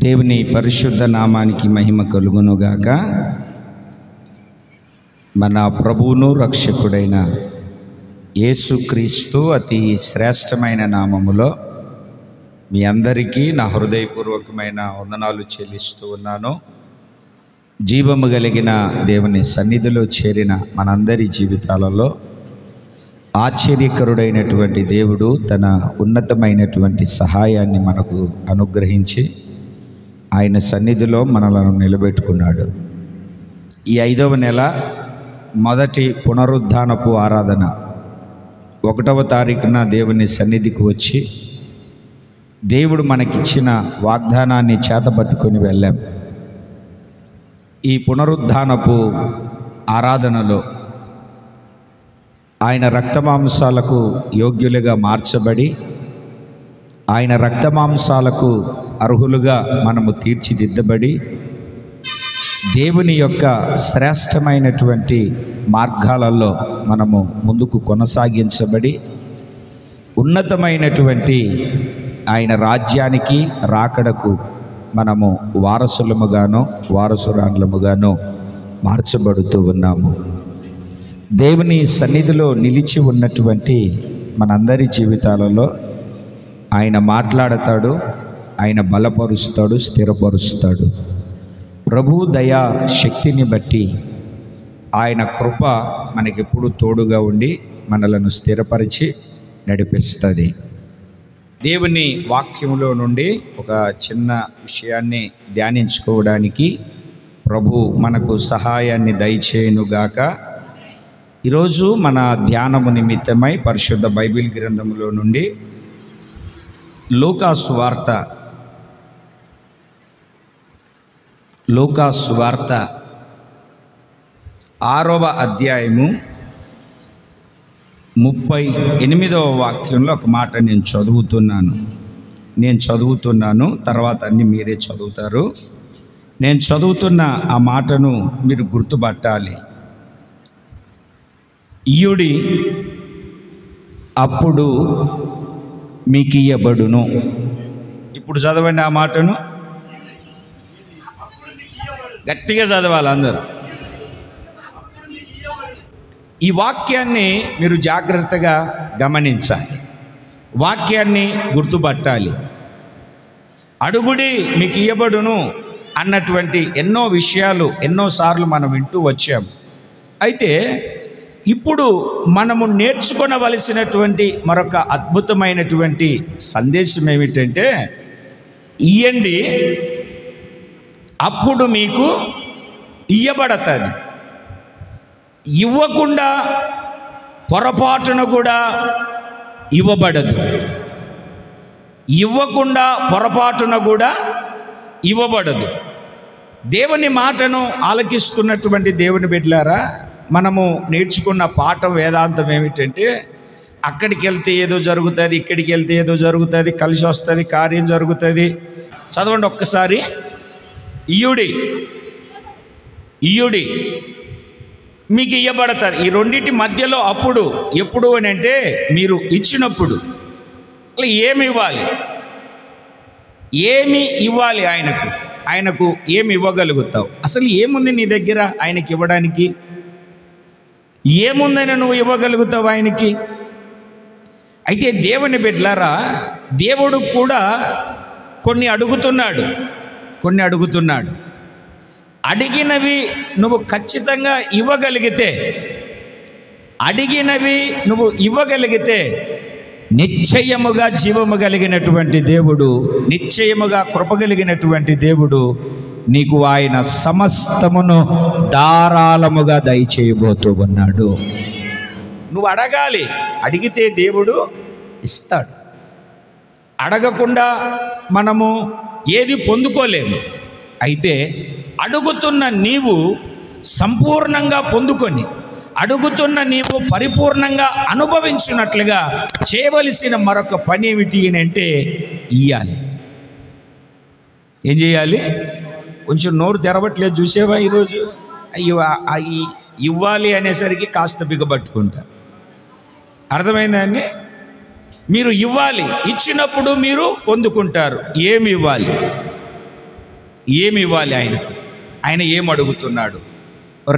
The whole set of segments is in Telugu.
దేవుని పరిశుద్ధ నామానికి మహిమ కలుగునుగాక. మన ప్రభువును రక్షకుడైన యేసుక్రీస్తు అతి శ్రేష్టమైన నామములో మీ అందరికీ నా హృదయపూర్వకమైన వందనాలు చెల్లిస్తూ ఉన్నాను. జీవము కలిగిన దేవుని సన్నిధిలో చేరిన మనందరి జీవితాలలో ఆశ్చర్యకరుడైనటువంటి దేవుడు తన ఉన్నతమైనటువంటి సహాయాన్ని మనకు అనుగ్రహించి ఆయన సన్నిధిలో మనలను నిలబెట్టుకున్నాడు. ఈ 5వ నెల మొదటి పునరుద్ధానపు ఆరాధన 1వ తారీఖున దేవుని సన్నిధికి వచ్చి దేవుడు మనకిచ్చిన వాగ్దానాన్ని చేతపట్టుకొని వెళ్ళాం. ఈ పునరుద్ధానపు ఆరాధనలో ఆయన రక్తమాంసాలకు యోగ్యులుగా మార్చబడి ఆయన రక్తమాంసాలకు అర్హులుగా మనము తీర్చిదిద్దబడి దేవుని యొక్క శ్రేష్టమైనటువంటి మార్గాలలో మనము ముందుకు కొనసాగించబడి ఉన్నతమైనటువంటి ఆయన రాజ్యానికి రాకడకు మనము వారసులముగానో వారసురాండ్లముగానో మార్చబడుతూ ఉన్నాము. దేవుని సన్నిధిలో నిలిచి ఉన్నటువంటి మనందరి జీవితాలలో ఆయన మాట్లాడతాడు, ఆయన బలపరుస్తాడు, స్థిరపరుస్తాడు. ప్రభు దయా శక్తిని బట్టి ఆయన కృప మనకెప్పుడు తోడుగా ఉండి మనలను స్థిరపరిచి నడిపిస్తుంది. దేవుని వాక్యములో నుండి ఒక చిన్న విషయాన్ని ధ్యానించుకోవడానికి ప్రభు మనకు సహాయాన్ని దయచేయునుగాక. ఈరోజు మన ధ్యానము నిమిత్తమై పరిశుద్ధ బైబిల్ గ్రంథములో నుండి లూకాసు వార్త 6వ అధ్యాయము 38వ వాక్యంలో ఒక మాట నేను చదువుతున్నాను. తర్వాత అన్ని మీరే చదువుతారు. నేను చదువుతున్న ఆ మాటను మీరు గుర్తుపట్టాలి. ఇయుడి అప్పుడు మీకు ఇయ్యబడును. ఇప్పుడు చదవండి ఆ మాటను, గట్టిగా చదవాలి అందరూ. ఈ వాక్యాన్ని మీరు జాగ్రత్తగా గమనించాలి, వాక్యాన్ని గుర్తుపట్టాలి. అడుగుడి మీకు ఇయ్యబడును అన్నటువంటి ఎన్నో విషయాలు ఎన్నోసార్లు మనం వింటూ వచ్చాము. అయితే ఇప్పుడు మనము నేర్చుకొనవలసినటువంటి మరొక అద్భుతమైనటువంటి సందేశం ఏమిటంటే, ఇయ్యండి అప్పుడు మీకు ఇయ్యబడతుంది. ఇవ్వకుండా పొరపాటున కూడా ఇవ్వబడదు. ఇవ్వకుండా పొరపాటున కూడా ఇవ్వబడదు. దేవుని మాటను ఆలకిస్తున్నటువంటి దేవుని బిడ్డలారా, మనము నేర్చుకున్న పాఠం వేదాంతం ఏమిటంటే, అక్కడికి వెళ్తే ఏదో జరుగుతుంది, ఇక్కడికి వెళ్తే ఏదో జరుగుతుంది, కలిసి వస్తుంది, కార్యం జరుగుతుంది. చదవండి ఒక్కసారి. ఇయ్యుడి మీకు ఇయ్యబడతారు. ఈ రెండింటి మధ్యలో అప్పుడు ఎప్పుడు అని అంటే, మీరు ఇచ్చినప్పుడు ఏమి ఇవ్వాలి, ఏమి ఇవ్వాలి ఆయనకు ఏమి ఇవ్వగలుగుతావు? అసలు ఏముంది నీ దగ్గర ఆయనకి ఇవ్వడానికి? ఏముందని నువ్వు ఇవ్వగలుగుతావు ఆయనకి? అయితే దేవుని బిడ్డలారా, దేవుడు కూడా కొన్ని అడుగుతున్నాడు. అడిగినవి నువ్వు ఖచ్చితంగా ఇవ్వగలిగితే నిశ్చయముగా జీవము కలిగినటువంటి దేవుడు, నిశ్చయముగా కృప కలిగినటువంటి దేవుడు నీకు ఆయన సమస్తమును ధారాళముగా దయచేయబోతూ ఉన్నాడు. నువ్వు అడగాలి, అడిగితే దేవుడు ఇస్తాడు. అడగకుండా మనము ఏది పొందుకోలేము. అయితే అడుగుతున్న నీవు సంపూర్ణంగా పొందుకొని, అడుగుతున్న నీవు పరిపూర్ణంగా అనుభవించినట్లుగా చేయవలసిన మరొక పని ఏమిటి అంటే, ఇయ్యాలి. ఏం చేయాలి? కొంచెం నోరు తెరవట్లేదు, చూసేవా ఈరోజు? అయ్యో, ఇవ్వాలి అనేసరికి కాస్త బిగబట్టుకుంటారు. అర్థమైందండి? మీరు ఇవ్వాలి, ఇచ్చినప్పుడు మీరు పొందుకుంటారు. ఏమి ఇవ్వాలి? ఏమి ఇవ్వాలి ఆయనకు, ఆయన ఏం అడుగుతున్నాడు?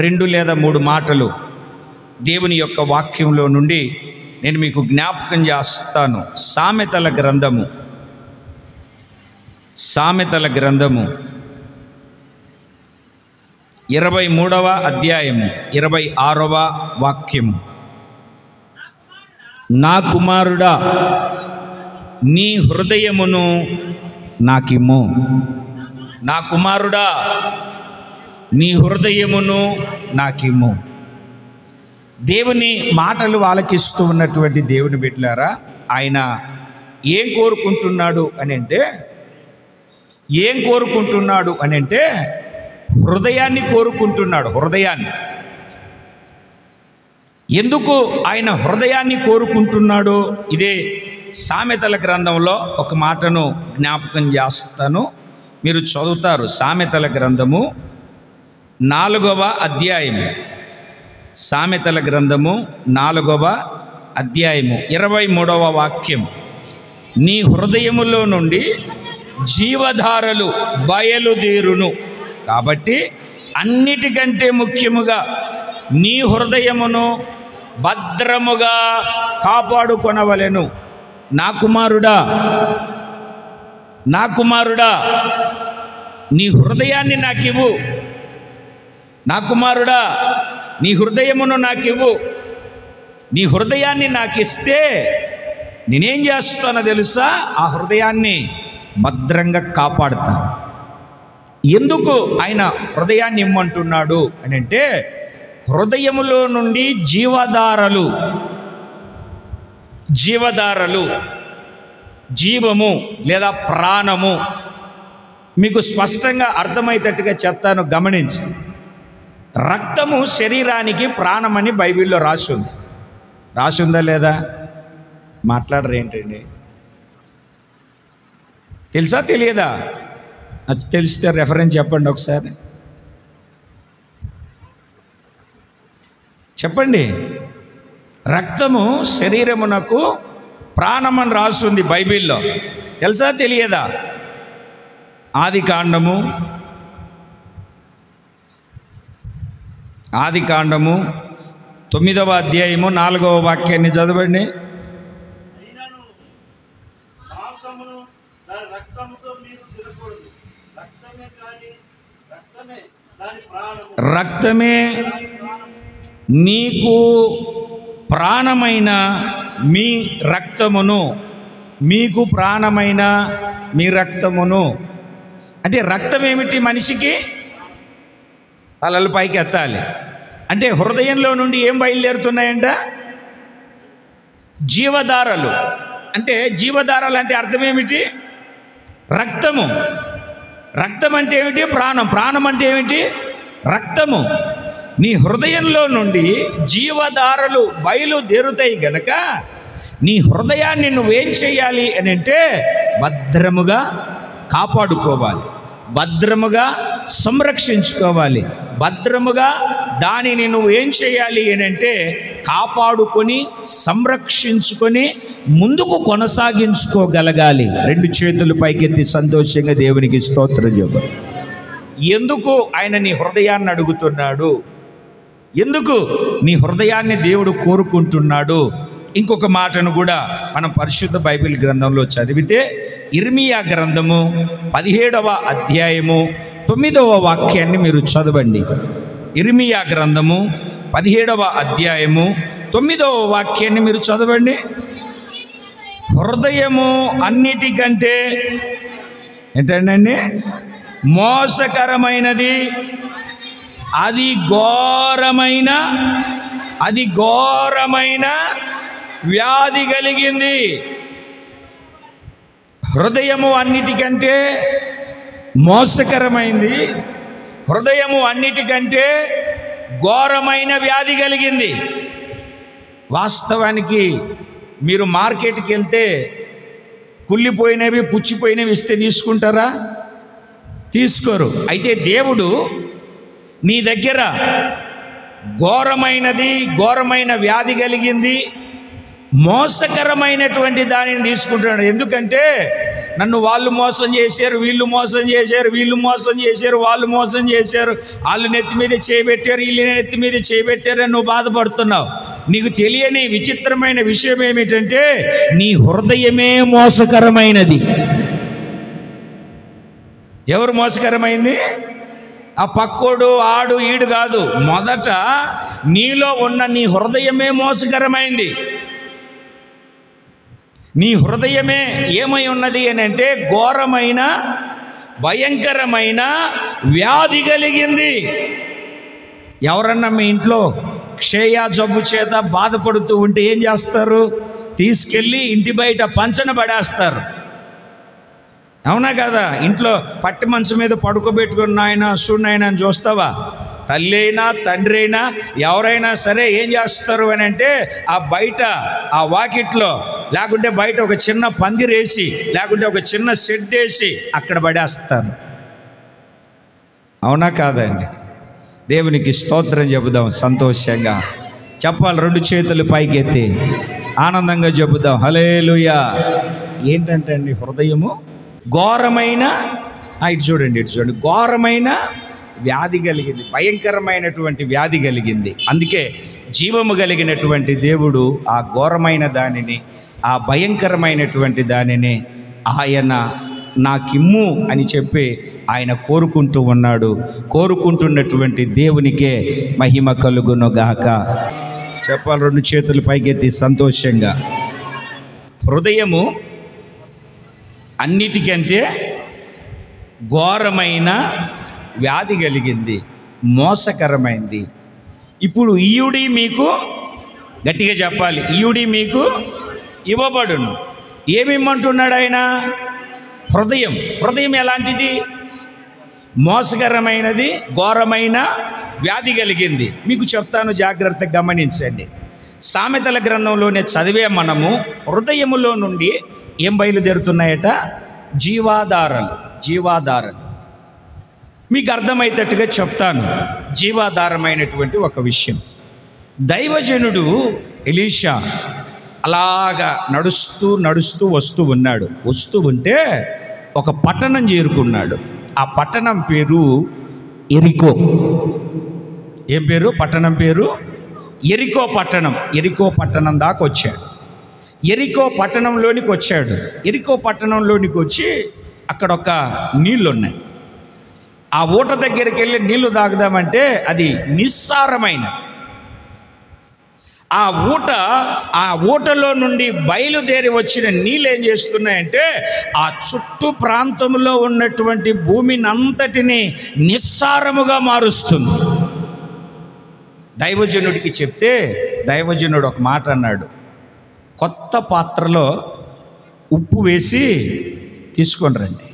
2 లేదా 3 మాటలు దేవుని యొక్క వాక్యంలో నుండి నేను మీకు జ్ఞాపకం చేస్తాను. సామెతల గ్రంథము 23వ అధ్యాయము 26వ వాక్యము. నా కుమారుడా, నీ హృదయమును నాకిమ్ము. నా కుమారుడా, నీ హృదయమును నాకిమ్ము. దేవుని మాటలు ఆలకిస్తూ ఉన్నటువంటి దేవుని బిడ్డలారా, ఆయన ఏం కోరుకుంటున్నాడు అని అంటే హృదయాన్ని కోరుకుంటున్నాడు. హృదయాన్ని. ఎందుకు ఆయన హృదయాన్ని కోరుకుంటున్నాడు? ఇదే సామెతల గ్రంథంలో ఒక మాటను జ్ఞాపకం చేస్తాను, మీరు చదువుతారు. సామెతల గ్రంథము 4వ అధ్యాయము, సామెతల గ్రంథము 4వ అధ్యాయము 23వ వాక్యం. నీ హృదయములో నుండి జీవధారలు బయలుదేరును. కాబట్టి అన్నిటికంటే ముఖ్యముగా నీ హృదయమును భద్రముగా కాపాడుకొనవలెను. నా కుమారుడా, నా కుమారుడా, నీ హృదయాన్ని నాకివ్వు. నా కుమారుడా, నీ హృదయమును నాకివ్వు. నీ హృదయాన్ని నాకిస్తే నేనేం చేస్తానో తెలుసా? ఆ హృదయాన్ని భద్రంగా కాపాడుతాను. ఎందుకు ఆయన హృదయాన్ని ఇమ్మంటున్నాడు అని అంటే, హృదయములో నుండి జీవధారలు, జీవము లేదా ప్రాణము. మీకు స్పష్టంగా అర్థమయ్యేటట్టుగా చెప్తాను, గమనించి. రక్తము శరీరానికి ప్రాణమని బైబిల్లో రాసుందా లేదా? మాట్లాడరు ఏంటండి? తెలుసా తెలియదా? తెలిస్తే రెఫరెన్స్ చెప్పండి ఒకసారి, చెప్పండి. రక్తము శరీరమునకు ప్రాణమని రాసుంది బైబిల్లో. తెలుసా తెలియదా? ఆదికాండము 9వ అధ్యాయము 4వ వాక్యాన్ని చదవండి. రక్తమే నీకు ప్రాణమైన మీ రక్తమును, మీకు ప్రాణమైన మీ రక్తమును. అంటే రక్తం ఏమిటి? మనిషికి తలలు పైకి ఎత్తాలి అంటే హృదయంలో నుండి ఏం బయలుదేరుతున్నాయంట? జీవధారలు. అంటే జీవధారలు అంటే అర్థం ఏమిటి? రక్తము. రక్తం అంటే ఏమిటి? ప్రాణం. ప్రాణం అంటే ఏమిటి? రక్తము. నీ హృదయంలో నుండి జీవధారలు బయలుదేరుతాయి గనక నీ హృదయాన్ని నువ్వేం చేయాలి అని అంటే భద్రముగా కాపాడుకోవాలి, భద్రముగా సంరక్షించుకోవాలి, భద్రముగా దానిని నువ్వేం చేయాలి అని అంటే కాపాడుకొని సంరక్షించుకొని ముందుకు కొనసాగించుకోగలగాలి. 2 చేతులు పైకెత్తి సంతోషంగా దేవునికి స్తోత్రం చెప్పు. ఎందుకు ఆయన నీ హృదయాన్ని అడుగుతున్నాడు? ఎందుకు నీ హృదయాన్ని దేవుడు కోరుకుంటున్నాడు? ఇంకొక మాటను కూడా మనం పరిశుద్ధ బైబిల్ గ్రంథంలో చదివితే, ఇర్మియా గ్రంథము 17వ అధ్యాయము 9వ వాక్యాన్ని మీరు చదవండి. ఇర్మియా గ్రంథము 17వ అధ్యాయము 9వ వాక్యాన్ని మీరు చదవండి. హృదయము అన్నిటికంటే ఏంటండి మోసకరమైనది, అది ఘోరమైన వ్యాధి కలిగింది. హృదయము అన్నిటికంటే మోసకరమైంది, హృదయము అన్నిటికంటే ఘోరమైన వ్యాధి కలిగింది. వాస్తవానికి మీరు మార్కెట్కి వెళ్తే కుళ్ళిపోయినవి పుచ్చిపోయినవి ఇస్తే తీసుకుంటారా? తీసుకోరు. అయితే దేవుడు నీ దగ్గర ఘోరమైన వ్యాధి కలిగింది, మోసకరమైనటువంటి దానిని తీసుకుంటున్నాడు. ఎందుకంటే నన్ను వాళ్ళు మోసం చేశారు, వీళ్ళు మోసం చేశారు, వీళ్ళు మోసం చేశారు, వాళ్ళు మోసం చేశారు, వాళ్ళు నెత్తి మీద చేయబెట్టారు, వీళ్ళు నెత్తి మీద చేయబెట్టారని నువ్వు బాధపడుతున్నావు. నీకు తెలియని విచిత్రమైన విషయం ఏమిటంటే నీ హృదయమే మోసకరమైనది. ఎవరు మోసకరమైంది? ఆ పక్కోడు, ఆడు, ఈడు కాదు. మొదట నీలో ఉన్న నీ హృదయమే మోసకరమైంది. నీ హృదయమే ఏమై ఉన్నది అని అంటే ఘోరమైన భయంకరమైన వ్యాధి కలిగింది. ఎవరన్నా మీ ఇంట్లో క్షయ జబ్బు చేత బాధపడుతూ ఉంటే ఏం చేస్తారు? తీసుకెళ్ళి ఇంటి బయట పంచన పడేస్తారు. అవునా కదా? ఇంట్లో పట్టి మంచం మీద పడుకోబెట్టుకుని నాయన చూడనాయన అని చూస్తావా? తల్లి అయినా తండ్రి అయినా ఎవరైనా సరే ఏం చేస్తారు అని అంటే ఆ బయట ఆ వాకిట్లో లేకుంటే బయట ఒక చిన్న పందిరేసి లేకుంటే ఒక చిన్న షెడ్ వేసి అక్కడ పడేస్తారు. అవునా కాదండి? దేవునికి స్తోత్రం చెబుదాం. సంతోషంగా చెప్పాలి. 2 చేతులు పైకెత్తి ఆనందంగా చెబుదాం హల్లెలూయా. ఏంటంటే అండి హృదయము ఘోరమైన ఇటు చూడండి ఘోరమైన వ్యాధి కలిగింది, భయంకరమైనటువంటి వ్యాధి కలిగింది. అందుకే జీవము కలిగినటువంటి దేవుడు ఆ ఘోరమైన దానిని, ఆ భయంకరమైనటువంటి దానిని ఆయన నాకిమ్ము అని చెప్పి ఆయన కోరుకుంటూ ఉన్నాడు. కోరుకుంటున్నటువంటి దేవునికే మహిమ కలుగును గాక. చెప్పాలి. 2 చేతులు పైకెత్తి సంతోషంగా. హృదయము అన్నిటికంటే ఘోరమైన వ్యాధి కలిగింది, మోసకరమైంది. ఇప్పుడు ఈయుడి మీకు, గట్టిగా చెప్పాలి, ఈయుడి మీకు ఇవ్వబడును. ఏమిమ్మంటున్నాడు ఆయన? హృదయం. హృదయం ఎలాంటిది? మోసకరమైనది, ఘోరమైన వ్యాధి కలిగింది. మీకు చెప్తాను, జాగ్రత్తగా గమనించండి. సామెతల గ్రంథంలోనే చదివే మనము హృదయములో నుండి ఏం బయలుదేరుతున్నాయట? జీవాధారాలు. జీవాధారాలు మీకు అర్థమయ్యేటట్టుగా చెప్తాను. జీవాధారమైనటువంటి ఒక విషయం. దైవజనుడు ఎలీషా అలాగా నడుస్తూ నడుస్తూ వస్తూ ఉన్నాడు. వస్తూ ఉంటే ఒక పట్టణం చేరుకున్నాడు. ఆ పట్టణం పేరు ఎరికో. ఏం పేరు? పట్టణం పేరు ఎరికో పట్టణం. ఎరికో పట్టణం దాకా వచ్చాడు. ఎరికో పట్టణంలోనికి వచ్చాడు. ఎరికో పట్టణంలోనికి వచ్చి అక్కడ ఒక నీళ్ళు ఉన్నాయి. ఆ ఊట దగ్గరికి వెళ్ళి నీళ్లు తాగుదామంటే అది నిస్సారమైన ఆ ఊటలో నుండి బయలుదేరి వచ్చిన నీళ్ళు ఏం చేస్తున్నాయంటే ఆ చుట్టూ ప్రాంతంలో ఉన్నటువంటి భూమిని అంతటిని నిస్సారముగా మారుస్తుంది. దైవజనుడికి చెప్తే దైవజనుడు ఒక మాట అన్నాడు, కొత్త పాత్రలో ఉప్పు వేసి తీసుకొని రండి.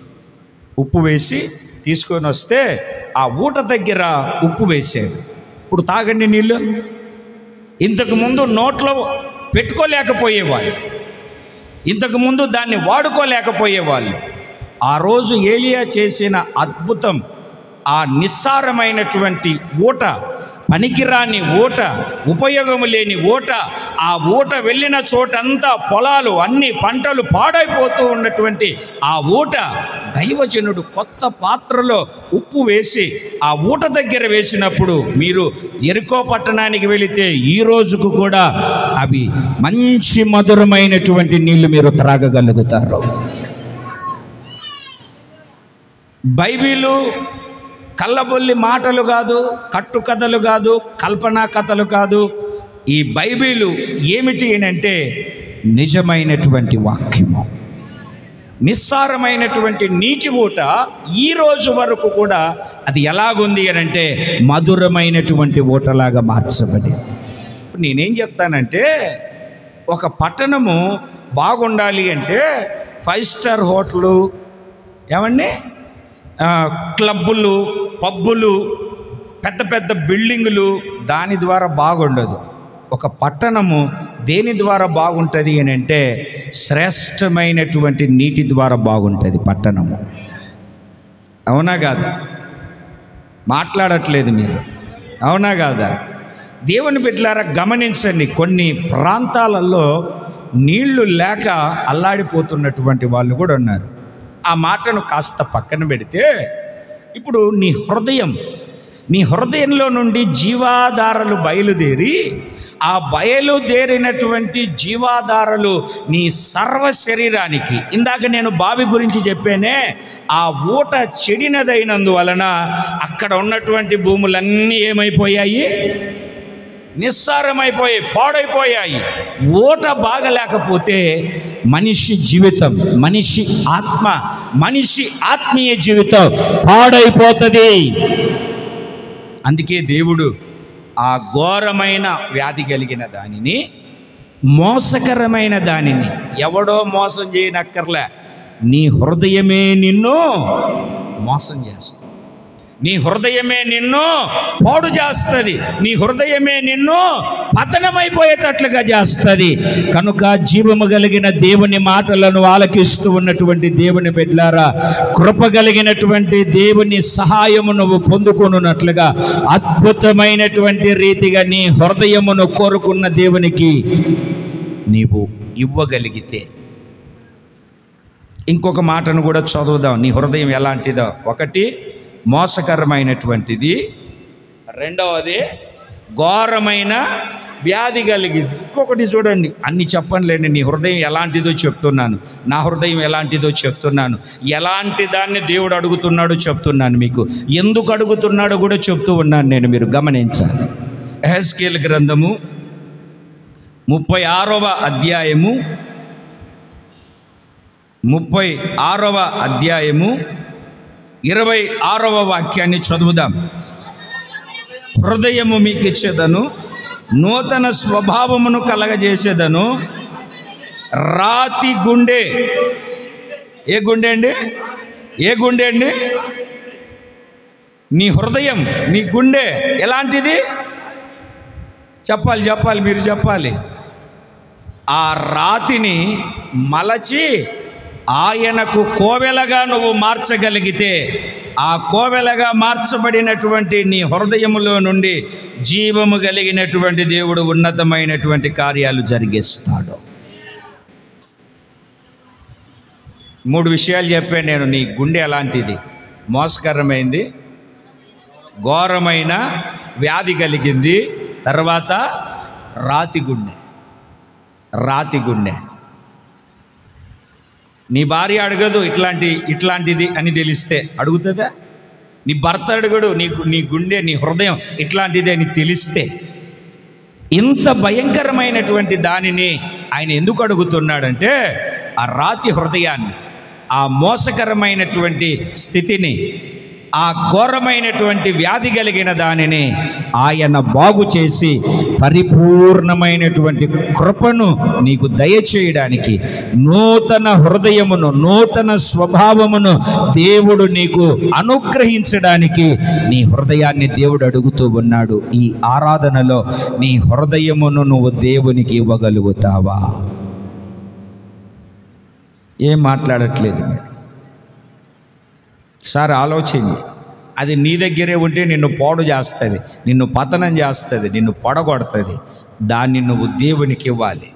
ఉప్పు వేసి తీసుకొని వస్తే ఆ ఊట దగ్గర ఉప్పు వేసాడు. ఇప్పుడు తాగండి నీళ్ళు. ఇంతకుముందు నోట్లో పెట్టుకోలేకపోయేవాళ్ళు, ఇంతకుముందు దాన్ని వాడుకోలేకపోయేవాళ్ళు. ఆ రోజు ఏలియా చేసిన అద్భుతం, ఆ నిస్సారమైనటువంటి ఊట, పనికిరాని ఊట, ఉపయోగము లేని ఊట, ఆ ఊట వెళ్ళిన చోటంతా పొలాలు అన్ని పంటలు పాడైపోతూ ఉన్నటువంటి ఆ ఊట దైవజనుడు కొత్త పాత్రలో ఉప్పు వేసి ఆ ఊట దగ్గర వేసినప్పుడు మీరు ఎరికో పట్టణానికి వెళితే ఈ రోజుకు కూడా అవి మంచి మధురమైనటువంటి నీళ్లు మీరు త్రాగగలుగుతారు. బైబిలు కళ్ళబొల్లి మాటలు కాదు, కట్టుకథలు కాదు, కల్పనా కథలు కాదు. ఈ బైబిలు ఏమిటి అంటే నిజమైనటువంటి వాక్యము. నిస్సారమైనటువంటి నీటి ఊట ఈ రోజు వరకు కూడా అది ఎలాగుంది అంటే మధురమైనటువంటి ఊటలాగా మార్చబడి. నేనేం చెప్తానంటే ఒక పట్టణము బాగుండాలి అంటే 5 స్టార్ హోటలు, ఏమండి, క్లబ్బులు, పబ్బులు, పెద్ద పెద్ద బిల్డింగులు దాని ద్వారా బాగుండదు. ఒక పట్టణము దేని ద్వారా బాగుంటుంది అని అంటే శ్రేష్టమైనటువంటి నీటి ద్వారా బాగుంటుంది పట్టణము. అవునా కాదా? మాట్లాడట్లేదు మీరు, అవునా కాదా? దేవుని బిడ్డలారా గమనించండి, కొన్ని ప్రాంతాలలో నీళ్లు లేక అల్లాడిపోతున్నటువంటి వాళ్ళు కూడా ఉన్నారు. ఆ మాటను కాస్త పక్కన పెడితే, ఇప్పుడు నీ హృదయంలో నుండి జీవాధారలు బయలుదేరి, ఆ బయలుదేరినటువంటి జీవాధారలు నీ సర్వ శరీరానికి, ఇందాక నేను బావి గురించి చెప్పానే, ఆ ఊట చెడినదైనందువలన అక్కడ ఉన్నటువంటి భూములన్నీ ఏమైపోయాయి? నిస్సారమైపోయాయి, పాడైపోయాయి. ఊట బాగలేకపోతే మనిషి జీవితం, మనిషి ఆత్మ, మనిషి ఆత్మీయ జీవితం పాడైపోతుంది. అందుకే దేవుడు ఆ ఘోరమైన వ్యాధి కలిగిన దానిని, మోసకరమైన దానిని ఎవడో మోసం చేయనక్కర్లే, నీ హృదయమే నిన్ను మోసం చేస్తుంది. నీ హృదయమే నిన్ను పాడు చేస్తుంది. నీ హృదయమే నిన్ను పతనమైపోయేటట్లుగా చేస్తుంది. కనుక జీవము కలిగిన దేవుని మాటలను ఆలకిస్తూ ఉన్నటువంటి దేవుని బిడ్డలారా, కృప కలిగినటువంటి దేవుని సహాయము నువ్వు పొందుకొనున్నట్లుగా అద్భుతమైనటువంటి రీతిగా నీ హృదయమును కోరుకున్న దేవునికి నీవు ఇవ్వగలిగితే, ఇంకొక మాటను కూడా చదువుదాం. నీ హృదయం ఎలాంటిదో, ఒకటి మోసకరమైనటువంటిది, రెండవది ఘోరమైన వ్యాధి కలిగింది. ఇంకొకటి చూడండి, అన్ని చెప్పనులేండి, నీ హృదయం ఎలాంటిదో చెప్తున్నాను, నా హృదయం ఎలాంటిదో చెప్తున్నాను, ఎలాంటి దాన్ని దేవుడు అడుగుతున్నాడో చెప్తున్నాను, మీకు ఎందుకు అడుగుతున్నాడో కూడా చెప్తూ ఉన్నాను నేను, మీరు గమనించాలి. యెహెజ్కేలు గ్రంథము 36వ అధ్యాయము 26వ వాక్యాన్ని చదువుదాం. హృదయము మీకు ఇచ్చేదను, నూతన స్వభావమును కలగజేసేదను. రాతి గుండె, ఏ గుండె అండి? ఏ గుండె అండి? నీ హృదయం, నీ గుండె ఎలాంటిది? చెప్పాలి, మీరు చెప్పాలి. ఆ రాతిని మలచి ఆయనకు కోవెలగా నువ్వు మార్చగలిగితే, ఆ కోవెలగా మార్చబడినటువంటి నీ హృదయములో నుండి జీవము కలిగినటువంటి దేవుడు ఉన్నతమైనటువంటి కార్యాలు జరిగిస్తాడు. 3 విషయాలు చెప్పాను నేను. నీ గుండె ఎలాంటిది? మోసకరమైంది, ఘోరమైన వ్యాధి కలిగింది, తర్వాత రాతి గుండె. నీ భార్య అడగదు ఇట్లాంటిది అని తెలిస్తే, అడుగుతుందా? నీ భర్త అడగడు నీ గుండె, నీ హృదయం ఇట్లాంటిది అని తెలిస్తే. ఇంత భయంకరమైనటువంటి దానిని ఆయన ఎందుకు అడుగుతున్నాడంటే, ఆ రాతి హృదయాన్ని, ఆ మోసకరమైనటువంటి స్థితిని, ఆ ఘోరమైనటువంటి వ్యాధి కలిగిన దానిని ఆయన బాగు చేసి పరిపూర్ణమైనటువంటి కృపను నీకు దయచేయడానికి, నూతన హృదయమును, నూతన స్వభావమును దేవుడు నీకు అనుగ్రహించడానికి నీ హృదయాన్ని దేవుడు అడుగుతూ ఉన్నాడు. ఈ ఆరాధనలో నీ హృదయమును నువ్వు దేవునికి ఇవ్వగలుగుతావా? ఏం మాట్లాడట్లేదు మీరు. సార్ ఆలోచించి, అది నీ దగ్గరే ఉంటే నిన్ను పాడు చేస్తుంది, నిన్ను పతనం చేస్తుంది, నిన్ను పొడగొడుతుంది. దాన్ని నువ్వు దేవునికి ఇవ్వాలి.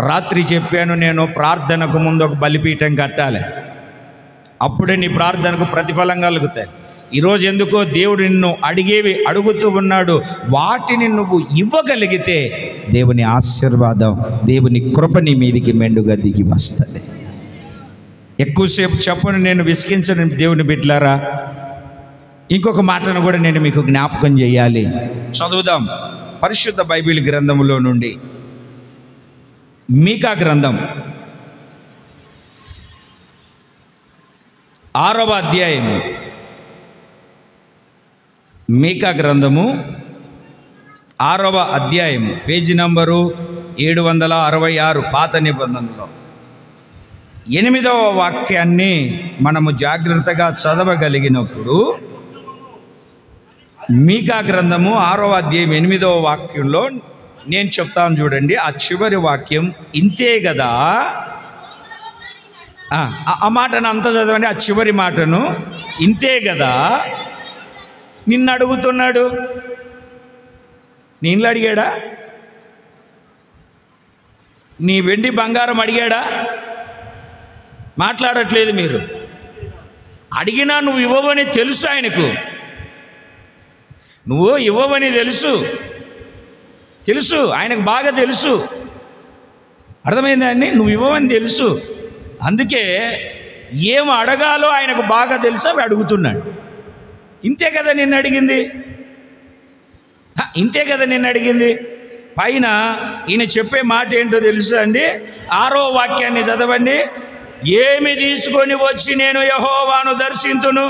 రాత్రి చెప్పాను నేను, ప్రార్థనకు ముందు ఒక బలిపీఠం కట్టాలి, అప్పుడే నీ ప్రార్థనకు ప్రతిఫలం కలుగుతాయి. ఈరోజు ఎందుకో దేవుడు నిన్ను అడుగుతూ ఉన్నాడు. వాటిని నువ్వు ఇవ్వగలిగితే దేవుని ఆశీర్వాదం, దేవుని కృప నీ మీదికి మెండుగా దిగి వస్తుంది. ఎక్కువసేపు చెప్పను, నేను విసిగించను దేవుని బిడ్డలారా. ఇంకొక మాటను కూడా నేను మీకు జ్ఞాపకం చేయాలి. చదువుదాం పరిశుద్ధ బైబిల్ గ్రంథములో నుండి మీకా గ్రంథం 6వ అధ్యాయము. మీకా గ్రంథము 6వ అధ్యాయము, పేజీ నంబరు 766, పాత నిబంధనలో 8వ వాక్యాన్ని మనము జాగ్రత్తగా చదవగలిగినప్పుడు, మీకా గ్రంథము 6వ అధ్యాయం 8వ వాక్యంలో నేను చెప్తాను చూడండి. ఆ చివరి వాక్యం ఇంతే కదా, ఆ మాటను అంతా చదవండి. ఆ చివరి మాటను, ఇంతే కదా నిన్ను అడుగుతున్నాడు. నీ ఇల్లు అడిగాడా? నీ వెండి బంగారం అడిగాడా? మాట్లాడట్లేదు మీరు. అడిగినా నువ్వు ఇవ్వవని తెలుసు ఆయనకు, నువ్వు ఇవ్వవని తెలుసు ఆయనకు బాగా తెలుసు. అర్థమైందా అండి? నువ్వు ఇవ్వవని తెలుసు, అందుకే ఏం అడగాలో ఆయనకు బాగా తెలుసు, అవి అడుగుతున్నాడు. ఇంతే కదా నిన్ను అడిగింది. పైన ఈయన చెప్పే మాట ఏంటో తెలుసా అండి? 6వ వాక్యాన్ని చదవండి. ఏమి తీసుకొని వచ్చి నేను యెహోవాను దర్శింతును,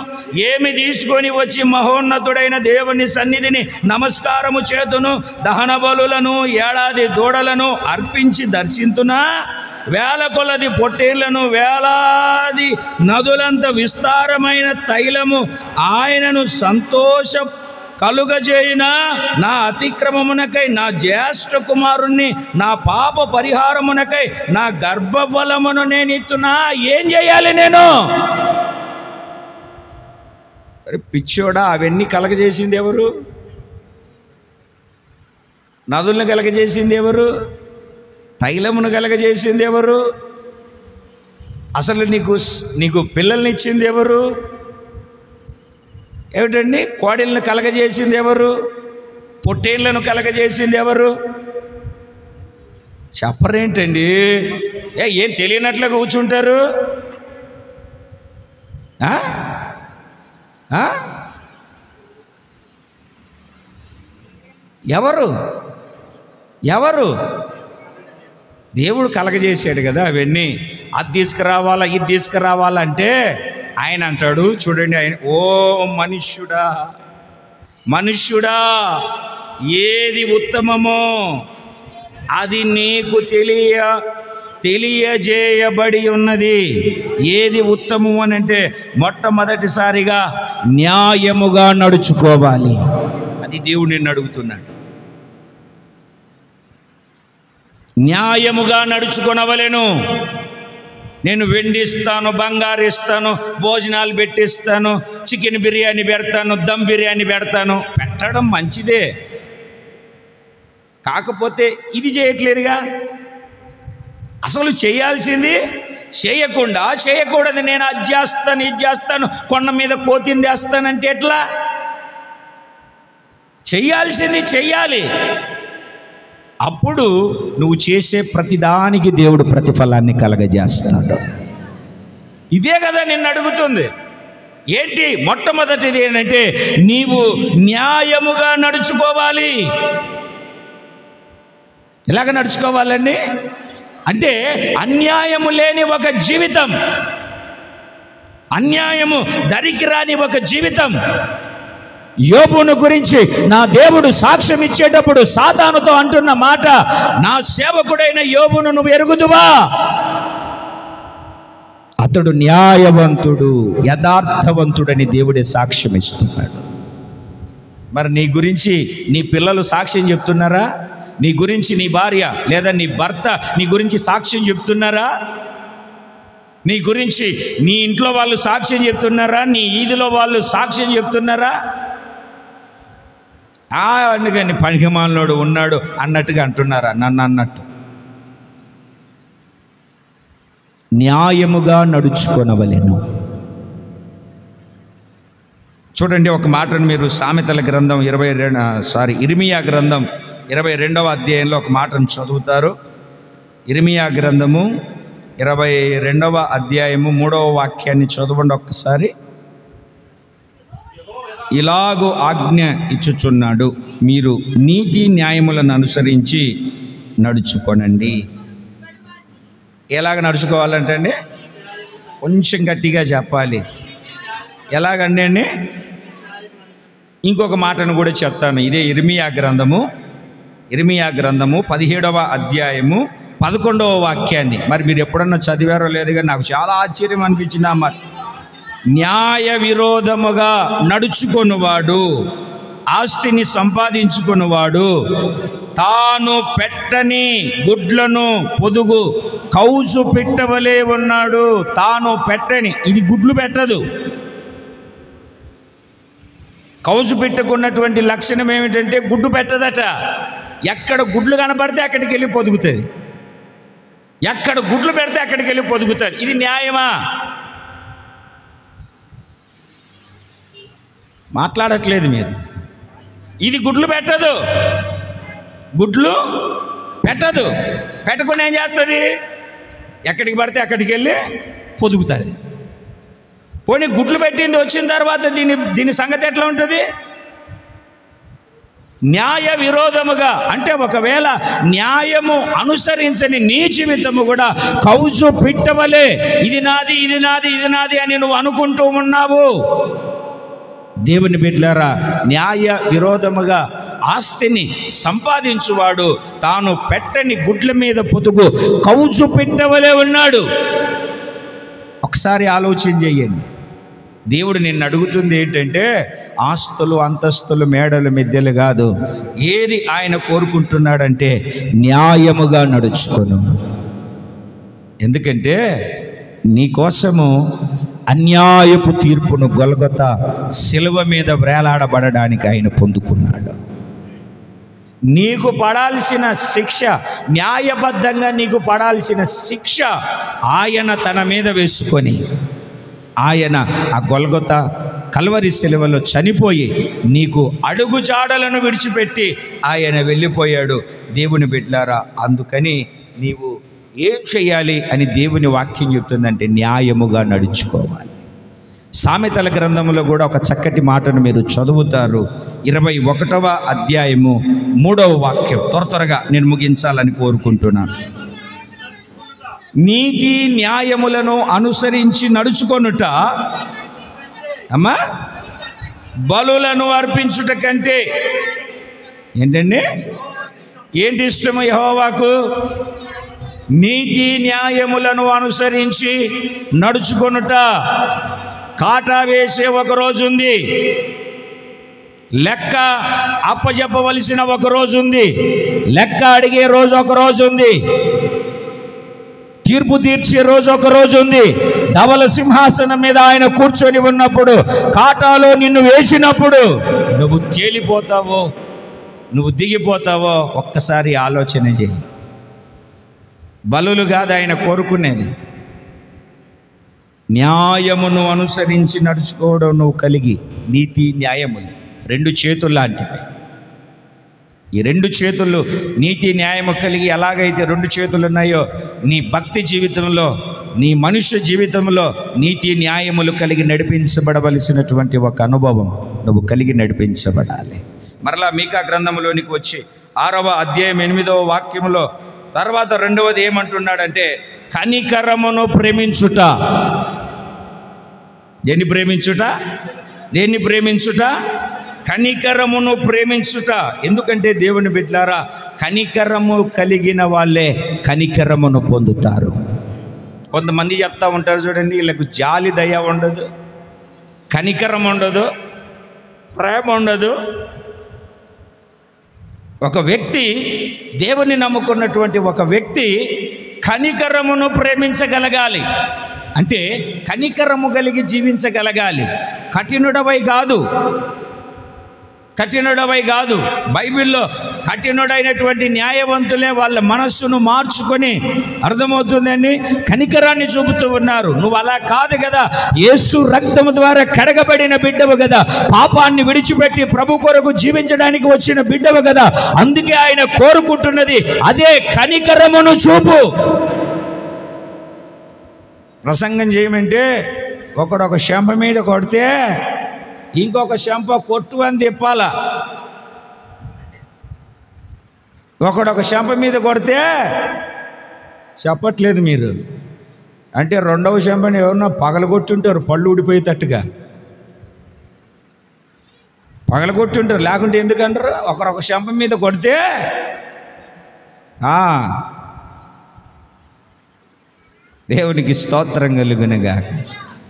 ఏమి తీసుకొని వచ్చి మహోన్నతుడైన దేవుని సన్నిధిని నమస్కారము చేతును, దహన బలులను ఏడాది దూడలను అర్పించి దర్శింతునా, వేల కొలది పొట్టేళ్లను, వేలాది నదులంత విస్తారమైన తైలము ఆయనను సంతోష కలుగజేయున, నా అతిక్రమమునకై, నా జ్యేష్ఠ కుమారుణ్ణి, నా పాప పరిహారమునకై, నా గర్భఫలమును నేను ఇస్తున్నా. ఏం చేయాలి నేను? పిచ్చోడా, అవన్నీ కలగజేసింది ఎవరు? నదులను కలగజేసింది ఎవరు? తైలమును కలగజేసింది ఎవరు? అసలు నీకు పిల్లల్ని ఇచ్చింది ఎవరు? ఏమిటండి? కోడెలను కలగజేసింది ఎవరు? పొట్టేళ్లను కలగజేసింది ఎవరు? చెప్పరేంటండి? ఏం తెలియనట్లుగా కూర్చుంటారు? ఎవరు? దేవుడు కలగజేశాడు కదా అవన్నీ. అది తీసుకురావాలా, ఇది తీసుకురావాలంటే ఆయన అంటాడు చూడండి, ఆయన, ఓ మనుష్యుడా, ఏది ఉత్తమమో అది నీకు తెలియజేయబడి ఉన్నది. ఏది ఉత్తమం అని అంటే మొట్టమొదటిసారిగా న్యాయముగా నడుచుకోవాలి. అది దేవుడు నిన్ను అడుగుతున్నాడు. న్యాయముగా నడుచుకొనవలెను. నేను వెండి ఇస్తాను, బంగారు ఇస్తాను, భోజనాలు పెట్టిస్తాను, చికెన్ బిర్యానీ పెడతాను, దమ్ బిర్యానీ పెడతాను. పెట్టడం మంచిదే, కాకపోతే ఇది చేయట్లేదుగా. అసలు చేయాల్సింది చేయకూడదు. నేను అది చేస్తాను, ఇది చేస్తాను, కొండ మీద కోతిని వేస్తానంటే ఎట్లా? చెయ్యాల్సింది చెయ్యాలి. అప్పుడు నువ్వు చేసే ప్రతిదానికి దేవుడు ప్రతిఫలాన్ని కలగజేస్తాడు. ఇదే కదా నిన్ను అడుగుతుంది. ఏంటి? మొట్టమొదటిది ఏంటంటే నీవు న్యాయముగా నడుచుకోవాలి. ఎలాగ నడుచుకోవాలండి అంటే అన్యాయము లేని ఒక జీవితం, అన్యాయము దరికి రాని ఒక జీవితం. యోబును గురించి నా దేవుడు సాక్ష్యం ఇచ్చేటప్పుడు సాతానుతో అంటున్న మాట, నా సేవకుడైన యోబును నువ్వు ఎరుగుదువా? అతడు న్యాయవంతుడు, యథార్థవంతుడని దేవుడే సాక్ష్యం ఇస్తున్నాడు. మరి నీ గురించి నీ పిల్లలు సాక్ష్యం చెప్తున్నారా? నీ గురించి నీ భార్య లేదా నీ భర్త నీ గురించి సాక్ష్యం చెప్తున్నారా? నీ గురించి నీ ఇంట్లో వాళ్ళు సాక్ష్యం చెప్తున్నారా? నీ ఈదిలో వాళ్ళు సాక్ష్యం చెప్తున్నారా? అందుకని పనికిమాలినోడు ఉన్నాడు అన్నట్టుగా అంటున్నారా? నన్ను అన్నట్టు న్యాయముగా నడుచుకొనవలెను. చూడండి ఒక మాటను మీరు సామెతల గ్రంథం ఇర్మియా గ్రంథం 22వ అధ్యాయంలో ఒక మాటను చదువుతారు. ఇర్మియా గ్రంథము 22వ అధ్యాయము 3వ వాక్యాన్ని చదవండి ఒక్కసారి. ఇలాగూ ఆజ్ఞ ఇచ్చుచున్నాడు, మీరు నీతి న్యాయములను అనుసరించి నడుచుకోనండి. ఎలాగ నడుచుకోవాలంటే అండి, కొంచెం గట్టిగా చెప్పాలి. ఎలాగండి అండి? ఇంకొక మాటను కూడా చెప్తాను. ఇదే ఇర్మియా గ్రంథము 17వ అధ్యాయము 11వ వాక్యాన్ని మరి మీరు ఎప్పుడన్నా చదివారో లేదు, కానీ నాకు చాలా ఆశ్చర్యం అనిపించింది ఆ మాట. న్యాయ విరోధముగా నడుచుకొనువాడు, ఆస్తిని సంపాదించుకున్నవాడు, తాను పెట్టని గుడ్లను పొదుగు కౌసు పెట్టవలే ఉన్నాడు. తాను పెట్టని, ఇది గుడ్లు పెట్టదు. కౌసు పెట్టుకున్నటువంటి లక్షణం ఏమిటంటే గుడ్డు పెట్టదట. ఎక్కడ గుడ్లు కనబడితే అక్కడికి వెళ్ళి పొదుగుతుంది, ఎక్కడ గుడ్లు పెడితే అక్కడికి వెళ్ళి పొదుగుతుంది. ఇది న్యాయమా? మాట్లాడట్లేదు మీరు. ఇది గుడ్లు పెట్టదు, గుడ్లు పెట్టదు. పెట్టకుండా ఏం చేస్తుంది? ఎక్కడికి పడితే అక్కడికి వెళ్ళి పొదుగుతుంది. పోనీ గుడ్లు పెట్టింది వచ్చిన తర్వాత దీని సంగతి ఎట్లా ఉంటుంది? న్యాయ విరోధముగా, అంటే ఒకవేళ న్యాయము అనుసరించని నీ జీవితము కూడా కౌజు పిట్టవలే ఇది నాది ఇది నాది ఇది నాది అని నువ్వు అనుకుంటూ ఉన్నావు. దేవుని బిడ్డలారా, న్యాయ విరోధముగా ఆస్తిని సంపాదించువాడు తాను పెట్టని గుడ్ల మీద పొదుగు కౌజు పిట్టవలే ఉన్నాడు. ఒకసారి ఆలోచన చేయండి. దేవుడు నిన్ను అడుగుతుంది ఏంటంటే, ఆస్తులు అంతస్తులు మేడలు మిద్దెలు కాదు. ఏది ఆయన కోరుకుంటున్నాడంటే న్యాయముగా నడుచుకొను. ఎందుకంటే నీకోసము అన్యాయపు తీర్పును గొల్గొతా శిలువ మీద వేలాడబడడానికి ఆయన పొందుకున్నాడు. నీకు పడాల్సిన శిక్ష, న్యాయబద్ధంగా నీకు పడాల్సిన శిక్ష ఆయన తన మీద వేసుకొని ఆయన ఆ గొల్గొతా కల్వరి శిలువలో చనిపోయి నీకు అడుగుజాడలను విడిచిపెట్టి ఆయన వెళ్ళిపోయాడు. దేవుని బిడ్డలారా, అందుకని నీవు ఏం చేయాలి అని దేవుని వాక్యం చెప్తుందంటే న్యాయముగా నడుచుకోవాలి. సామెతల గ్రంథంలో కూడా ఒక చక్కటి మాటను మీరు చదువుతారు. 21వ అధ్యాయము 3వ వాక్యం. త్వరగా నేను ముగించాలని కోరుకుంటున్నాను. నీతి న్యాయములను అనుసరించి నడుచుకొనుట అమ్మా బలులను అర్పించుట కంటే. ఏంటండి? ఏంటి ఇష్టము యెహోవాకు? నీతి న్యాయములను అనుసరించి నడుచుకొనుట. కాటా వేసే ఒక రోజు ఉంది, లెక్క అప్పచెప్పవలసిన ఒక రోజు ఉంది, లెక్క అడిగే రోజు ఒక రోజు ఉంది, తీర్పు తీర్చే రోజు ఒక రోజు ఉంది. ధవల సింహాసనం మీద ఆయన కూర్చొని ఉన్నప్పుడు, కాటాలో నిన్ను వేసినప్పుడు నువ్వు తేలిపోతావో నువ్వు దిగిపోతావో ఒక్కసారి ఆలోచన చేయి. బలులు కాదు ఆయన కోరుకునేది, న్యాయమును అనుసరించి నడుచుకోవడం నువ్వు కలిగి. నీతి న్యాయములు రెండు చేతులు లాంటివి. ఈ రెండు చేతులు నీతి న్యాయము కలిగి ఎలాగైతే రెండు చేతులు ఉన్నాయో, నీ భక్తి జీవితంలో, నీ మనుష్య జీవితంలో నీతి న్యాయములు కలిగి నడిపించబడవలసినటువంటి ఒక అనుభవం నువ్వు కలిగి నడిపించబడాలి. మరలా మీకా గ్రంథంలోనికి వచ్చి 6వ అధ్యాయం 8వ వాక్యములో తర్వాత 2వది ఏమంటున్నాడంటే కనికరమును ప్రేమించుట. దేన్ని ప్రేమించుట? దేన్ని ప్రేమించుట? కనికరమును ప్రేమించుట. ఎందుకంటే దేవుని బిడ్డలారా, కనికరము కలిగిన వాళ్ళే కనికరమును పొందుతారు. కొంతమంది చెప్తా ఉంటారు చూడండి, వీళ్ళకు జాలి దయ ఉండదు, కనికరం ఉండదు, ప్రేమ ఉండదు. ఒక వ్యక్తి, దేవుని నమ్ముకున్నటువంటి ఒక వ్యక్తి కనికరమును ప్రేమించగలగాలి. అంటే కనికరము కలిగి జీవించగలగాలి. కఠినుడవై కాదు, కఠినుడవై కాదు. బైబిల్లో కఠినుడైనటువంటి న్యాయవంతులే వాళ్ళ మనస్సును మార్చుకొని, అర్థమవుతుందండి, కనికరాన్ని చూపుతూ ఉన్నారు. నువ్వు అలా కాదు కదా, యేసు రక్తము ద్వారా కడగబడిన బిడ్డవు కదా, పాపాన్ని విడిచిపెట్టి ప్రభు కొరకు జీవించడానికి వచ్చిన బిడ్డవు కదా. అందుకే ఆయన కోరుకుంటున్నది అదే కనికరమును చూపు. ప్రసంగం చేయమంటే ఒకడొక చెంప మీద కొడితే ఇంకొక చెంప కొట్టు అని తిప్పాలా. ఒకడొక చెంప మీద కొడితే చెప్పట్లేదు మీరు, అంటే రెండవ చెంపని ఎవరన్నా పగలగొట్టుంటారు, పళ్ళు ఊడిపోయేటట్టుగా పగలగొట్టుంటారు. లేకుంటే ఎందుకంటారు? ఒకరొక చెంప మీద కొడితే దేవునికి స్తోత్రం కలుగునుగా.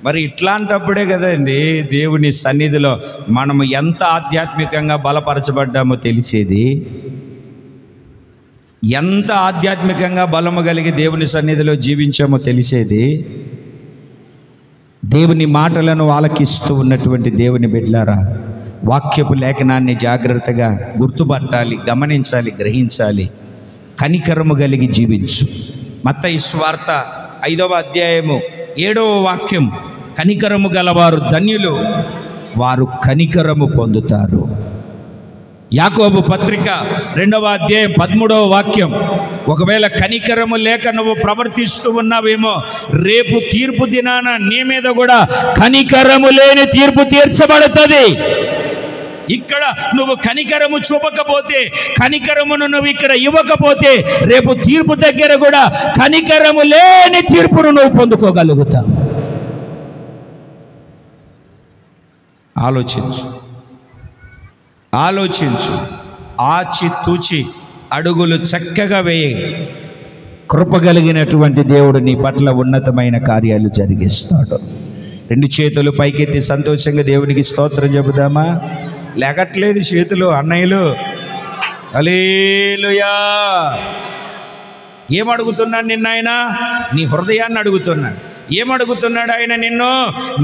మరి ఇట్లాంటప్పుడే కదండి దేవుని సన్నిధిలో మనము ఎంత ఆధ్యాత్మికంగా బలపరచబడ్డామో తెలిసేది. ఎంత ఆధ్యాత్మికంగా బలము కలిగి దేవుని సన్నిధిలో జీవించామో తెలిసేది. దేవుని మాటలను ఆలకిస్తూ ఉన్నటువంటి దేవుని బిడ్డలారా, వాక్యపు లేఖనాన్ని జాగ్రత్తగా గుర్తుపట్టాలి, గమనించాలి, గ్రహించాలి. కనికరము కలిగి జీవించు. మత్తయి సువార్త 5వ అధ్యాయము 7వ వాక్యం, కనికరము గలవారు ధన్యులు, వారు కనికరము పొందుతారు. యాకోబు పత్రిక 2వ అధ్యాయం 13వ వాక్యం. ఒకవేళ కనికరము లేక నువ్వు ప్రవర్తిస్తూ ఉన్నావేమో, రేపు తీర్పు దినాన నీ మీద కూడా కనికరము లేని తీర్పు తీర్చబడుతుంది. ఇక్కడ నువ్వు కనికరము చూపకపోతే, కనికరమును నువ్వు ఇక్కడ ఇవ్వకపోతే, రేపు తీర్పు దగ్గర కూడా కనికరము లేని తీర్పును నువ్వు పొందుకోగలుగుతావు. ఆలోచించు, ఆచితూచి అడుగులు చక్కగా వేయి. కృపగలిగినటువంటి దేవుడు నీ పట్ల ఉన్నతమైన కార్యాలు జరిగిస్తాడు. 2 చేతులు పైకెత్తి సంతోషంగా దేవునికి స్తోత్రం చెబుదామా? లేకట్లేదు చేతులు అన్నయ్యలు. హల్లెలూయా. ఏమడుగుతున్నాడు నిన్న ఆయన? నీ హృదయాన్ని అడుగుతున్నాడు. ఏమడుగుతున్నాడు ఆయన నిన్ను?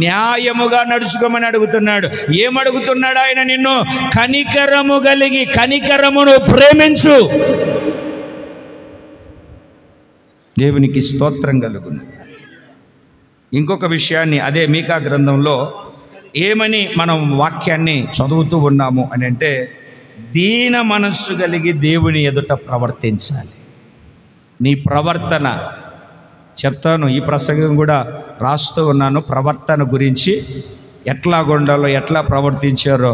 న్యాయముగా నడుచుకోమని అడుగుతున్నాడు. ఏమడుగుతున్నాడు ఆయన నిన్ను? కనికరము కలిగి కనికరమును ప్రేమించు. దేవునికి స్తోత్రం కలుగును. ఇంకొక విషయాన్ని అదే మీకా గ్రంథంలో ఏమని మనం వాక్యాన్ని చదువుతూ ఉన్నాము అని అంటే, దీన మనస్సు కలిగి దేవుని ఎదుట ప్రవర్తించాలి. నీ ప్రవర్తన చెప్తాను. ఈ ప్రసంగం కూడా రాస్తూ ఉన్నాను. ప్రవర్తన గురించి ఎట్లా ఉండాలో, ఎట్లా ప్రవర్తించారో,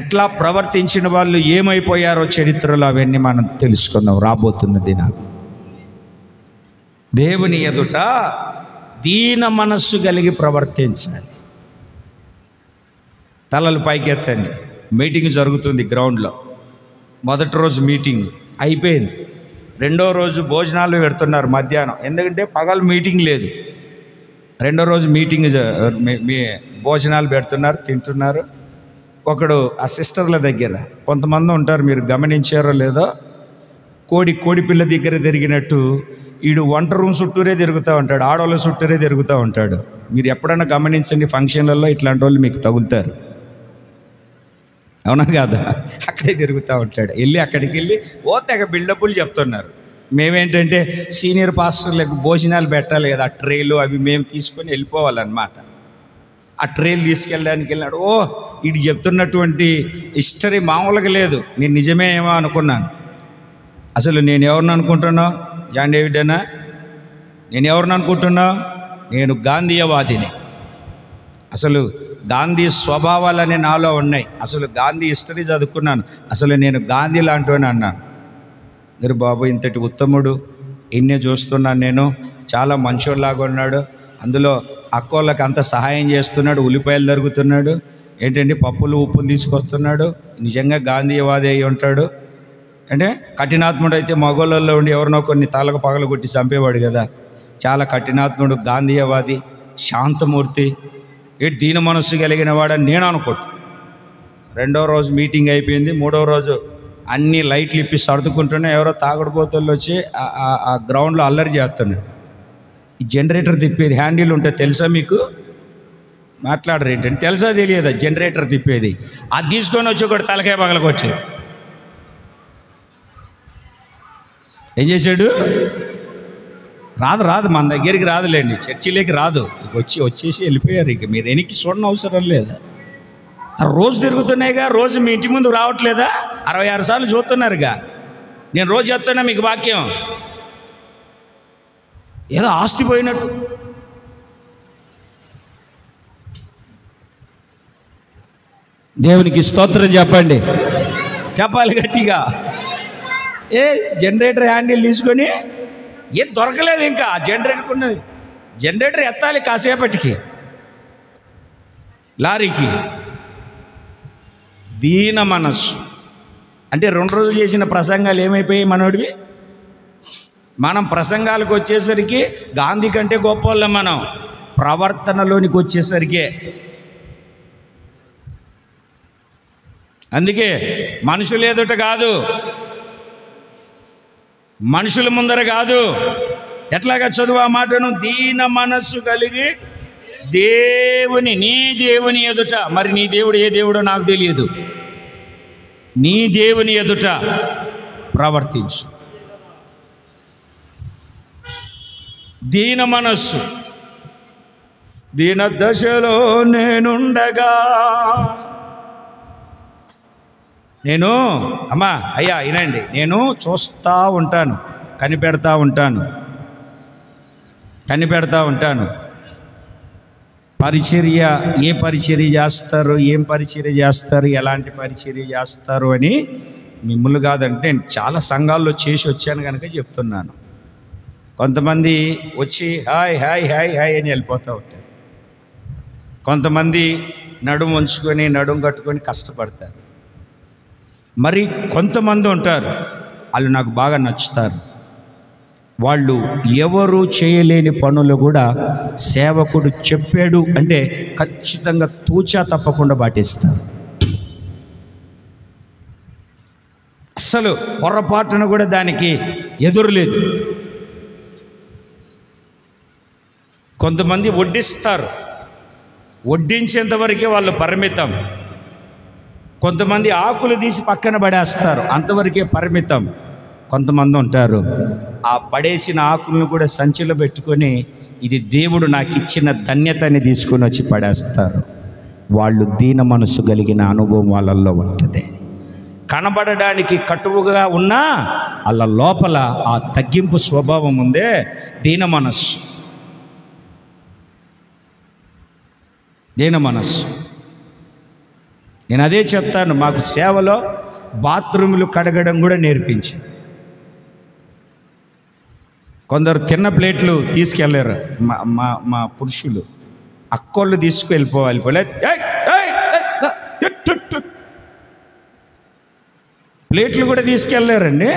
ఎట్లా ప్రవర్తించిన వాళ్ళు ఏమైపోయారో చరిత్రలో అవన్నీ మనం తెలుసుకుందాం రాబోతున్న దినాలు. దేవుని ఎదుట దీన మనస్సు కలిగి ప్రవర్తించాలి. తలలు పైకెత్తండి. మీటింగ్ జరుగుతుంది గ్రౌండ్లో. మొదటి రోజు మీటింగ్ అయిపోయింది. 2వ రోజు భోజనాలు పెడుతున్నారు మధ్యాహ్నం. ఎందుకంటే పగలు మీటింగ్ లేదు. 2వ రోజు మీటింగ్ భోజనాలు పెడుతున్నారు, తింటున్నారు. ఒకడు ఆ సిస్టర్ల దగ్గర కొంతమంది ఉంటారు, మీరు గమనించారో లేదో, కోడి పిల్ల దగ్గర తిరిగినట్టు వీడు వంట రూమ్ చుట్టూరే తిరుగుతూ ఉంటాడు, ఆడవాళ్ళ చుట్టూరే తిరుగుతూ ఉంటాడు. మీరు ఎప్పుడైనా గమనించండి, ఫంక్షన్లలో ఇట్లాంటి వాళ్ళు మీకు తగులుతారు. అవునా కాదా? అక్కడే తిరుగుతూ ఉంటాడు. అక్కడికి వెళ్ళి తెగ బిల్డప్లు చెప్తున్నారు. మేమేంటంటే సీనియర్ పాస్టర్లకు భోజనాలు పెట్టాలి కదా, ఆ ట్రేలు అవి మేము తీసుకొని వెళ్ళిపోవాలన్నమాట. ఆ ట్రేలు తీసుకెళ్ళడానికి వెళ్ళాడు. వీడు చెప్తున్నటువంటి హిస్టరీ మామూలుగా లేదు. నేను నిజమే ఏమో అనుకున్నాను. అసలు నేను ఎవరిని అనుకుంటున్నావు? జాన్ డేవిడేనా? నేను ఎవరిని అనుకుంటున్నావు? నేను గాంధీయవాదిని. అసలు గాంధీ స్వభావాలనే నాలో ఉన్నాయి. అసలు గాంధీ హిస్టరీ చదువుకున్నాను. అసలు నేను గాంధీ లాంటివని అన్నాను. మీరు బాబు ఇంతటి ఉత్తముడు, ఇన్నే చూస్తున్నాను నేను, చాలా మంచోళ్ళలాగా ఉన్నాడు. అందులో అక్కోళ్ళకి అంత సహాయం చేస్తున్నాడు, ఉల్లిపాయలు దొరుకుతున్నాడు, ఏంటంటే పప్పులు ఉప్పులు తీసుకొస్తున్నాడు. నిజంగా గాంధీయవాది అయి ఉంటాడు. అంటే కఠినాత్ముడు అయితే మగోళ్ళల్లో ఉండి ఎవరినో కొన్ని తలకు పగలు కొట్టి చంపేవాడు కదా. చాలా కఠినాత్ముడు, గాంధీయవాది, శాంతమూర్తి, దీన మనస్సు కలిగిన వాడని నేను అనుకుంటా. 2వ రోజు మీటింగ్ అయిపోయింది. 3వ రోజు అన్ని లైట్లు ఇప్పి సర్దుకుంటూనే ఎవరో తాగుడుపోతలు వచ్చి ఆ గ్రౌండ్లో అల్లరి చేస్తున్నాడు. ఈ జనరేటర్ తిప్పేది హ్యాండిల్ ఉంటే తెలుసా మీకు? మాట్లాడరు ఏంటంటే, తెలుసా తెలియదా? జనరేటర్ తిప్పేది అది తీసుకొని వచ్చి ఒకటి తలకాయ పగలకు వచ్చాడు. ఏం చేశాడు? రాదు మన దగ్గరికి రాదులేండి, చర్చిలోకి రాదు. ఇక వచ్చేసి వెళ్ళిపోయారు. ఇక మీరు వెనక్కి చూడని అవసరం లేదా? రోజు తిరుగుతున్నాయిగా, రోజు మీ ఇంటి ముందు రావట్లేదా? 66 సార్లు చూస్తున్నారుగా. నేను రోజు చెప్తున్నా మీకు వాక్యం. ఏదో ఆస్తి పోయినట్టు. దేవునికి స్తోత్రం చెప్పండి, చెప్పాలి గట్టిగా. జనరేటర్ హ్యాండిల్ తీసుకొని ఏం దొరకలేదు. ఇంకా జనరేటర్ ఉన్నది, జనరేటర్ ఎత్తాలి కాసేపటికి లారీకి. దీన మనస్సు అంటే 2 రోజులు చేసిన ప్రసంగాలు ఏమైపోయాయి మనోడివి? మనం ప్రసంగాలకు వచ్చేసరికి గాంధీ కంటే గొప్పవాళ్ళం. మనం ప్రవర్తనలోనికి వచ్చేసరికే. అందుకే మనుషులు ఎదుట కాదు, మనుషుల ముందర కాదు. ఎట్లాగా చదువు ఆ మాటను? దీన మనస్సు కలిగి నీ దేవుని ఎదుట. మరి నీ దేవుడు ఏ దేవుడో నాకు తెలియదు. నీ దేవుని ఎదుట ప్రవర్తించు. దీన మనస్సు. దీన దశలో నేనుండగా నేను అమ్మా అయ్యా వినండి, నేను చూస్తూ ఉంటాను, కనిపెడతా ఉంటాను. పరిచర్య, ఏ పరిచర్య చేస్తారు, ఏం పరిచర్య చేస్తారు, ఎలాంటి పరిచర్య చేస్తారు అని మిమ్మల్ని కాదంటే నేను చాలా సంఘాల్లో చేసి వచ్చాను కనుక చెప్తున్నాను. కొంతమంది వచ్చి హాయ్ హాయ్ హాయ్ హాయ్ అని వెళ్ళిపోతూ ఉంటారు. కొంతమంది నడుము ఉంచుకొని నడుము కట్టుకొని కష్టపడతారు. మరి కొంతమంది ఉంటారు, వాళ్ళు నాకు బాగా నచ్చుతారు. వాళ్ళు ఎవరు చేయలేని పనులు కూడా సేవకుడు చెప్పాడు అంటే ఖచ్చితంగా తూచా తప్పకుండా పాటిస్తారు. అసలు పొరపాటున కూడా దానికి ఎదురులేదు. కొంతమంది వడ్డిస్తారు, వడ్డించేంతవరకే వాళ్ళు పరిమితం. కొంతమంది ఆకులు తీసి పక్కన పడేస్తారు, అంతవరకే పరిమితం. కొంతమంది ఉంటారు, ఆ పడేసిన ఆకులను కూడా సంచిలో పెట్టుకొని ఇది దేవుడు నాకు ఇచ్చిన ధన్యతని తీసుకొని వచ్చి పడేస్తారు. వాళ్ళు దీన మనసు కలిగిన అనుభవం వాళ్ళల్లో ఉంటుంది. కనబడడానికి కటువుగా ఉన్నా వాళ్ళ లోపల ఆ తగ్గింపు స్వభావం ఉందే, దీన మనస్సు. నేను అదే చెప్తాను, మాకు సేవలో బాత్రూములు కడగడం కూడా నేర్పించి. కొందరు తిన్న ప్లేట్లు తీసుకెళ్ళారు, మా పురుషులు అక్కోళ్ళు తీసుకువెళ్ళిపోవాలి. ప్లేట్లు కూడా తీసుకెళ్ళారండి.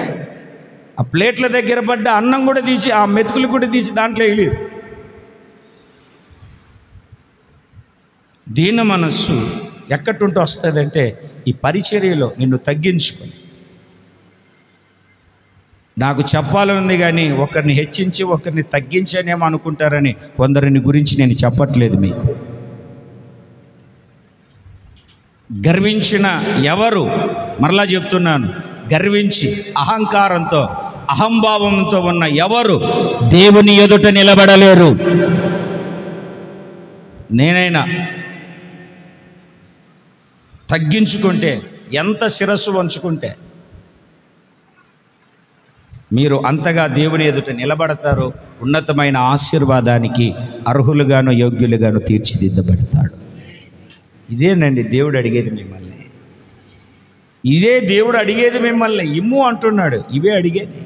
ఆ ప్లేట్ల దగ్గర పడ్డ అన్నం కూడా తీసి, ఆ మెతుకులు కూడా తీసి దాంట్లో వేయలేదు. దీన మనస్సు ఎక్కడుంటూ వస్తుందంటే ఈ పరిచర్యలో నిన్ను తగ్గించుకొని. నాకు చెప్పాలనుంది కానీ ఒకరిని హెచ్చించి ఒకరిని తగ్గించనేమో అనుకుంటారని కొందరిని గురించి నేను చెప్పట్లేదు మీకు. గర్వించిన ఎవరు, మరలా చెప్తున్నాను, గర్వించి అహంకారంతో అహంభావంతో ఉన్న ఎవరు దేవుని ఎదుట నిలబడలేరు. నేనైనా తగ్గించుకుంటే, ఎంత శిరస్సు వంచుకుంటే మీరు అంతగా దేవుని ఎదుట నిలబడతారు. ఉన్నతమైన ఆశీర్వాదానికి అర్హులుగాను యోగ్యులుగాను తీర్చిదిద్దబడతాడు. ఇదేనండి దేవుడు అడిగేది మిమ్మల్ని. ఇదే దేవుడు అడిగేది మిమ్మల్ని. ఇమ్ము అంటున్నాడు, ఇవే అడిగేది.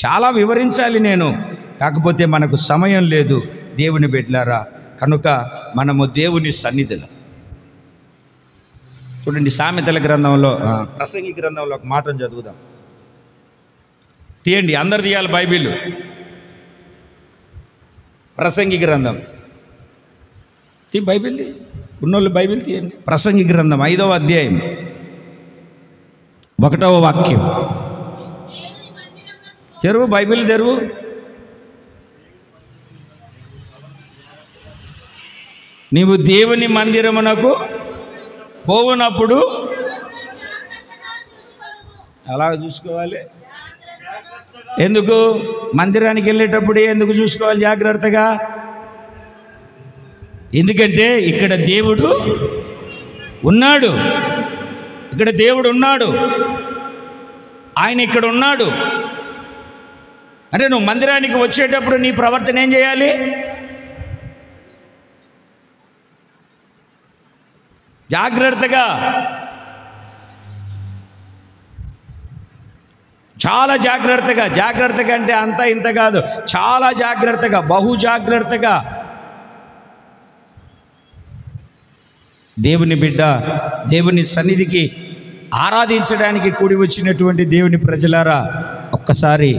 చాలా వివరించాలి నేను, కాకపోతే మనకు సమయం లేదు దేవుని బిడ్డలారా. కనుక మనము దేవుని సన్నిధిలో చూడండి, సామెతల గ్రంథంలో, ప్రసంగి గ్రంథంలో ఒక మాటను చదువుదాం. తీయండి, అందరు తీయాలి బైబిల్. ప్రసంగి గ్రంథం బైబిల్ ఉన్నోళ్ళు బైబిల్ తీయండి. ప్రసంగి గ్రంథం 5వ అధ్యాయం 1వ వాక్యం. తెరువు, బైబిల్ తెరువు. నీవు దేవుని మందిరమునకు పోవునప్పుడు అలా చూసుకోవాలి. ఎందుకు? మందిరానికి వెళ్ళేటప్పుడే ఎందుకు చూసుకోవాలి జాగ్రత్తగా? ఎందుకంటే ఇక్కడ దేవుడు ఉన్నాడు. ఇక్కడ దేవుడు ఉన్నాడు, ఆయన ఇక్కడ ఉన్నాడు. అంటే నువ్వు మందిరానికి వచ్చేటప్పుడు నీ ప్రవర్తన ఏం చేయాలి? జాగ్రత్తగా, చాలా జాగ్రత్తగా. జాగ్రత్తగా అంటే అంత ఇంత కాదు, చాలా జాగ్రత్తగా, బహు జాగ్రత్తగా. దేవుని బిడ్డ, దేవుని సన్నిధికి ఆరాధించడానికి కూడి వచ్చినటువంటి దేవుని ప్రజలారా, ఒక్కసారి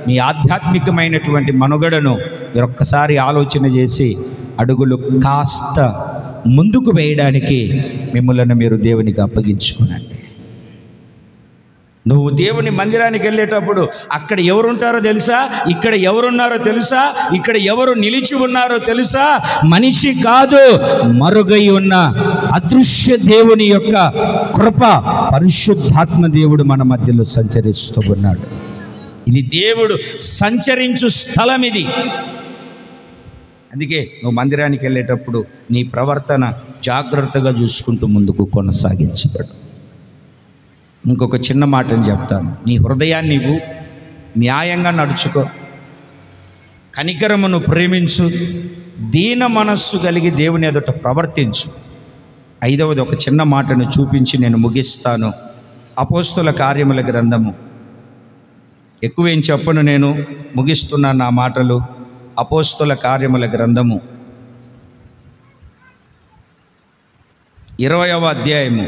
మీ ఆధ్యాత్మికమైనటువంటి మనుగడను మీరు ఒక్కసారి ఆలోచన చేసి అడుగులు కాస్త ముందుకు వేయడానికి మిమ్మల్ని మీరు దేవునికి అప్పగించుకోనండి. నువ్వు దేవుని మందిరానికి వెళ్ళేటప్పుడు అక్కడ ఎవరుంటారో తెలుసా? ఇక్కడ ఎవరున్నారో తెలుసా? ఇక్కడ ఎవరు నిలిచి ఉన్నారో తెలుసా? మనిషి కాదు, మరుగై ఉన్న అదృశ్య దేవుని యొక్క కృప, పరిశుద్ధాత్మ దేవుడు మన మధ్యలో సంచరిస్తూ ఉన్నాడు. ఇది దేవుడు సంచరించు స్థలం. ఇది అందుకే నువ్వు మందిరానికి వెళ్ళేటప్పుడు నీ ప్రవర్తన జాగ్రత్తగా చూసుకుంటూ ముందుకు కొనసాగించబడు. ఇంకొక చిన్న మాటని చెప్తాను. నీ హృదయాన్ని నీవు న్యాయంగా నడుచుకో, కనికరమును ప్రేమించు, దీన మనస్సు కలిగి దేవుని ఎదుట ప్రవర్తించు. ఐదవది ఒక చిన్న మాటను చూపించి నేను ముగిస్తాను. అపోస్తుల కార్యముల గ్రంథము, ఎక్కువేం చెప్పను, నేను ముగిస్తున్నాను నా మాటలు. అపోస్తుల కార్యముల గ్రంథము 20వ అధ్యాయము,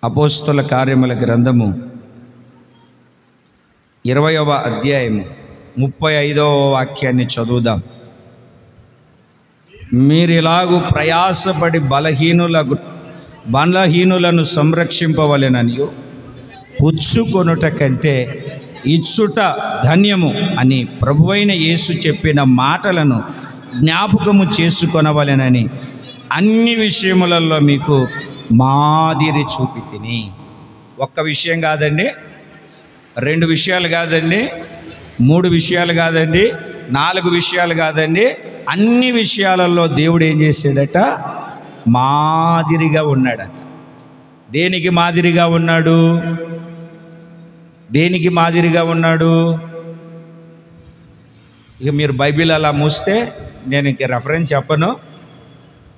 అపోస్తుల కార్యముల గ్రంథము 20వ అధ్యాయము 35వ వాక్యాన్ని చదువుదాం. మీరిలాగు ప్రయాసపడి బలహీనులను సంరక్షింపవలెననియు పుచ్చుకొనుట కంటే ఇచ్చుట ధన్యము అని ప్రభువైన యేసు చెప్పిన మాటలను జ్ఞాపకము చేసుకొనవలెనని అన్ని విషయములలో మీకు మాదిరి చూపితిని. ఒక్క విషయం కాదండి, 2 విషయాలు కాదండి, 3 విషయాలు కాదండి, 4 విషయాలు కాదండి, అన్ని విషయాలలో దేవుడు ఏం చేశాడట? మాదిరిగా ఉన్నాడట. దేనికి మాదిరిగా ఉన్నాడు? దేనికి మాదిరిగా ఉన్నాడు? ఇక మీరు బైబిల్ అలా మూస్తే నేను ఇంక రెఫరెన్స్ చెప్పను,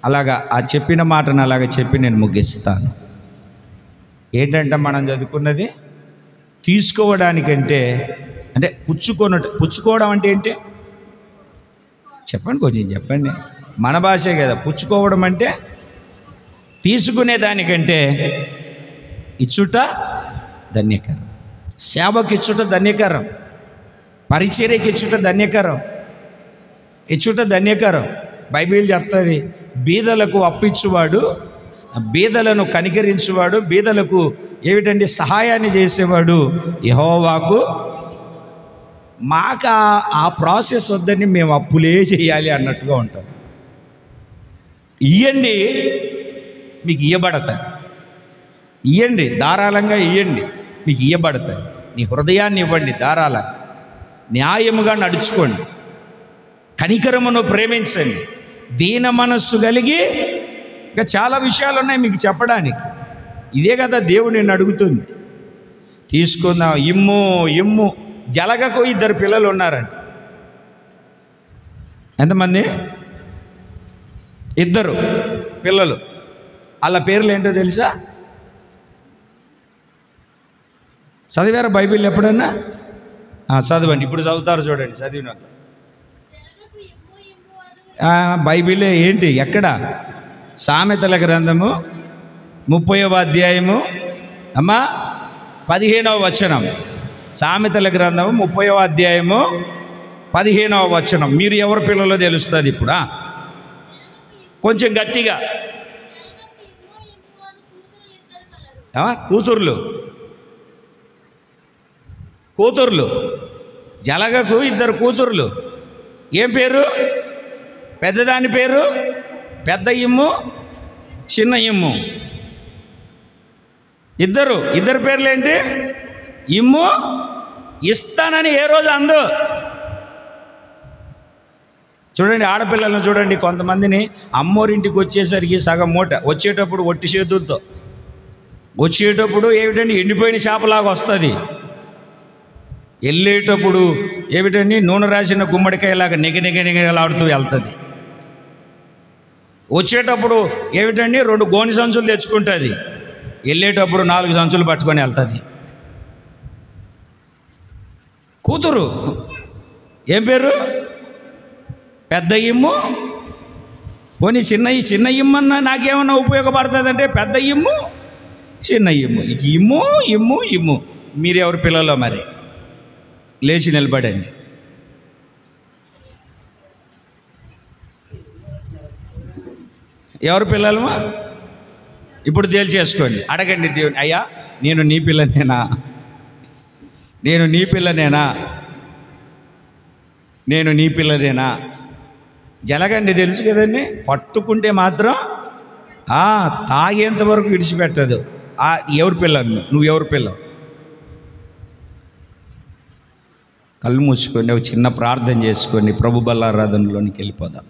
అలాగా ఆ చెప్పిన మాటను అలాగ చెప్పి నేను ముగిస్తాను. ఏంటంటే మనం చదువుకున్నది తీసుకోవడానికంటే, అంటే పుచ్చుకోవడం అంటే ఏంటి చెప్పండి, కొంచెం చెప్పండి. మన భాషే కదా. పుచ్చుకోవడం అంటే తీసుకునేదానికంటే ఇచ్చుట ధన్యకరం, సేవకి ఇచ్చుట ధన్యకరం, పరిచర్యకి ఇచ్చుట ధన్యకరం, ఇచ్చుట ధన్యకరం. బైబిల్ చెప్తుంది, బీదలకు అప్పిచ్చువాడు, బీదలను కనికరించువాడు, బీదలకు ఏమిటండి సహాయాన్ని చేసేవాడు యెహోవాకు. మాకు ఆ ప్రాసెస్ వద్దని మేము అప్పులే చేయాలి అన్నట్టుగా ఉంటాం. ఇయ్యండి, మీకు ఇయ్యబడతాయి. ఇయ్యండి, ధారాళంగా ఇయ్యండి, మీకు ఇయ్యబడతాయి. నీ హృదయాన్ని ఇవ్వండి ధారాళంగా, న్యాయముగా నడుచుకోండి, కనికరమును ప్రేమించండి, దీన మనస్సు కలిగి. ఇంకా చాలా విషయాలు ఉన్నాయి మీకు చెప్పడానికి. ఇదే కదా దేవుడు నిన్ను అడుగుతుంది. తీసుకుందాం, ఇమ్ము. జలగకు 2 పిల్లలు ఉన్నారండి. ఎంతమంది? 2 పిల్లలు. వాళ్ళ పేర్లు ఏంటో తెలుసా? చదివారా బైబిల్ ఎప్పుడన్నా? చదవండి, ఇప్పుడు చదువుతారు చూడండి, చదివిన బైబిలే ఏంటి, ఎక్కడ? సామెతల గ్రంథము 30వ అధ్యాయము అమ్మా 15వ వచనం. సామెతల గ్రంథము 30వ అధ్యాయము 15వ వచనం. మీరు ఎవరి పిల్లలో తెలుస్తుంది ఇప్పుడు? కొంచెం గట్టిగా. కూతుర్లు. జలగకు 2 కూతుర్లు. ఏం పేరు? పెద్దదాని పేరు పెద్ద ఇమ్ము, చిన్న ఇమ్ము. ఇద్దరు పేర్లు ఏంటి? ఇమ్ము. ఇస్తానని ఏ రోజు అందు. చూడండి, ఆడపిల్లలను చూడండి, కొంతమందిని అమ్మోరింటికి వచ్చేసరికి సగం మూట, వచ్చేటప్పుడు ఒట్టి చేతులతో, వచ్చేటప్పుడు ఏమిటండి ఎండిపోయిన చేపలాగా వస్తుంది, వెళ్ళేటప్పుడు ఏమిటండి నూనె రాసిన గుమ్మడికాయలాగా నిగలాడుతూ వెళ్తుంది. వచ్చేటప్పుడు ఏమిటండి 2 గోని సంచులు తెచ్చుకుంటుంది, వెళ్ళేటప్పుడు 4 సంచులు పట్టుకొని వెళ్తుంది. కూతురు ఏం పేరు? పెద్ద ఇమ్ము. పోనీ చిన్న ఇమ్మన్నా నాకేమన్నా ఉపయోగపడుతుందంటే పెద్ద ఇమ్ము, చిన్న ఇమ్ము. ఇమ్ము. మీరెవరి పిల్లలో మరి? లేచి నిలబడండి. ఎవరి పిల్లలమా? ఇప్పుడు తేల్చేసుకోండి, అడగండి దేవుని, అయ్యా నేను నీ పిల్లనేనా? నేను నీ పిల్లనేనా? జలగండి తెలుసు కదండి, పట్టుకుంటే మాత్రం తాగేంత వరకు విడిచిపెట్టదు. ఎవరి పిల్లలు? నువ్వు ఎవరి పిల్లవు? కళ్ళు మూసుకొని ఒక చిన్న ప్రార్థన చేసుకొని ప్రభు బల్లారాధనలోనికి వెళ్ళిపోదాం.